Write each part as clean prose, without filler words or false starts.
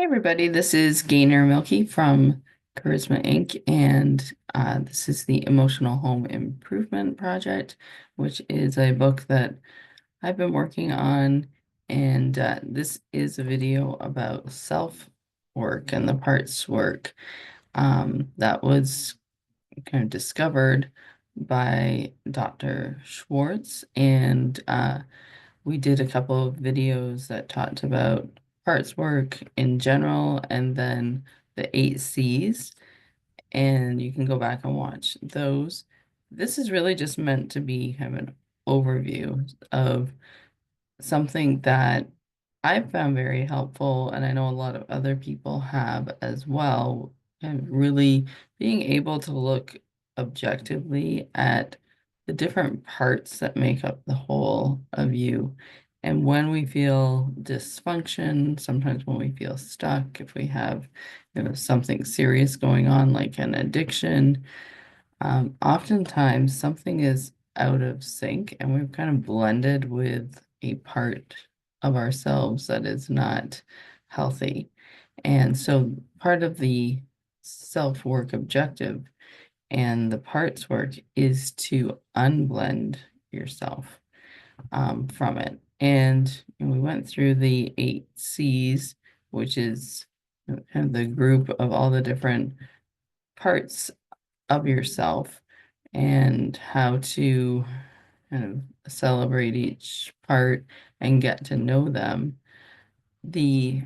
Hi, everybody. This is Gainer Milky from Charisma Inc. And this is the Emotional Home Improvement Project, which is a book that I've been working on. And this is a video about self work and the parts work that was kind of discovered by Dr. Schwartz. And we did a couple of videos that talked about parts work in general and then the 8 C's, and you can go back and watch those. This is really just meant to be kind of an overview of something that I've found very helpful, and I know a lot of other people have as well, and really being able to look objectively at the different parts that make up the whole of you. And when we feel dysfunction, sometimes when we feel stuck, if we have, something serious going on, like an addiction, oftentimes something is out of sync and we've kind of blended with a part of ourselves that is not healthy. And so part of the self-work objective and the parts work is to unblend yourself from it. And we went through the 8 C's, which is kind of the group of all the different parts of yourself and how to kind of celebrate each part and get to know them. The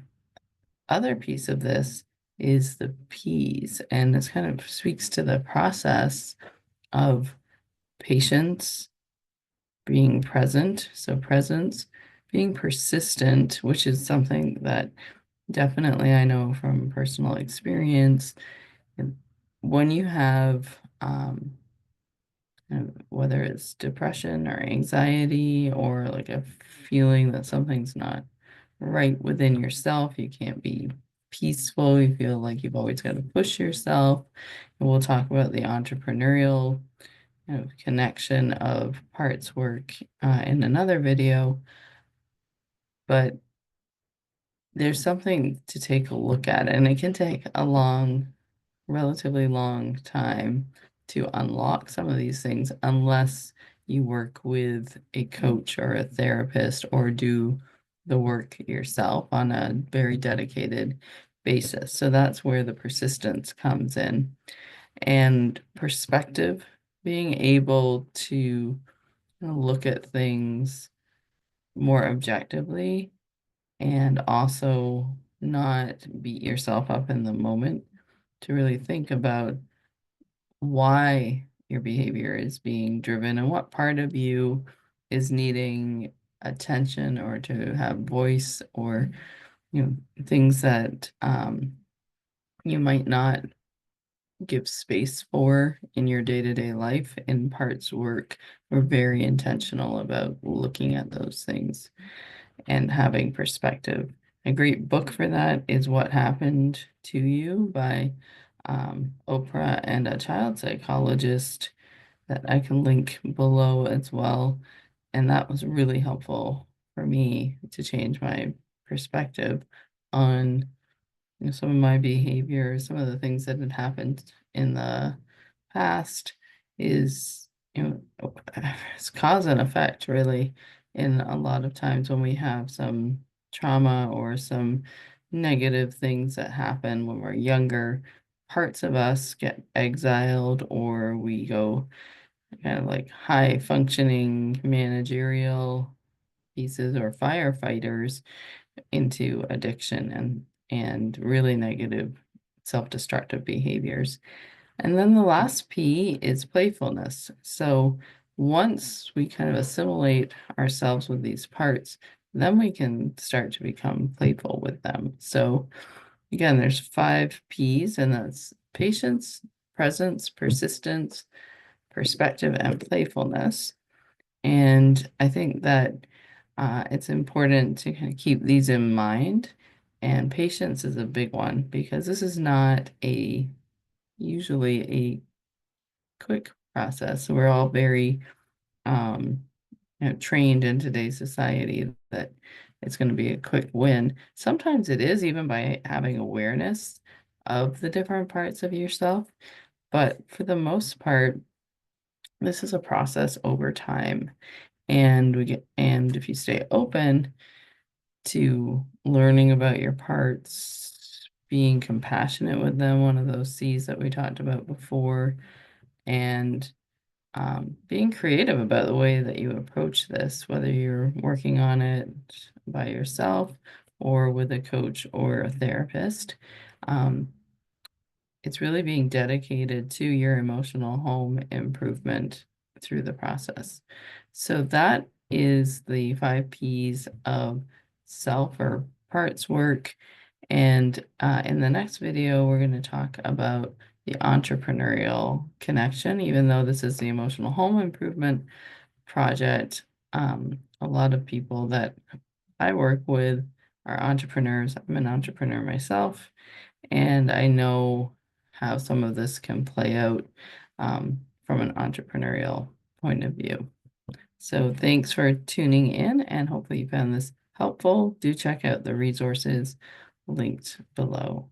other piece of this is the P's, and this kind of speaks to the process of patience, being present, so presence, being persistent, which is something that definitely I know from personal experience. And when you have whether it's depression or anxiety or like a feeling that something's not right within yourself, you can't be peaceful, you feel like you've always got to push yourself. And we'll talk about the entrepreneurial connection of parts work in another video, but there's something to take a look at, and it can take a relatively long time to unlock some of these things unless you work with a coach or a therapist or do the work yourself on a very dedicated basis. So that's where the persistence comes in. And perspective, being able to look at things more objectively and also not beat yourself up in the moment, to really think about why your behavior is being driven and what part of you is needing attention or to have voice, or things that you might not give space for in your day-to-day life. In parts work, we're very intentional about looking at those things and having perspective. A great book for that is What Happened to You by Oprah and a child psychologist that I can link below as well. And that was really helpful for me to change my perspective on some of my behaviors, some of the things that had happened in the past is, it's cause and effect really. In a lot of times when we have some trauma or some negative things that happen when we're younger, parts of us get exiled or we go kind of like high functioning managerial pieces or firefighters into addiction and really negative self-destructive behaviors. And then the last P is playfulness. So once we kind of assimilate ourselves with these parts, then we can start to become playful with them. So again, there's 5 P's, and that's patience, presence, persistence, perspective, and playfulness. And I think that it's important to kind of keep these in mind. And patience is a big one because this is not usually a quick process. We're all very trained in today's society that it's going to be a quick win. Sometimes it is even by having awareness of the different parts of yourself. But for the most part, this is a process over time. And if you stay open to learning about your parts, being compassionate with them, one of those C's that we talked about before, and being creative about the way that you approach this, whether you're working on it by yourself or with a coach or a therapist. Um, it's really being dedicated to your emotional home improvement through the process. So that is the 5 Ps of self or parts work. And in the next video, we're going to talk about the entrepreneurial connection. Even though this is the emotional home improvement project, a lot of people that I work with are entrepreneurs. I'm an entrepreneur myself, and I know how some of this can play out from an entrepreneurial point of view. So thanks for tuning in, and hopefully you found this helpful. Do check out the resources linked below.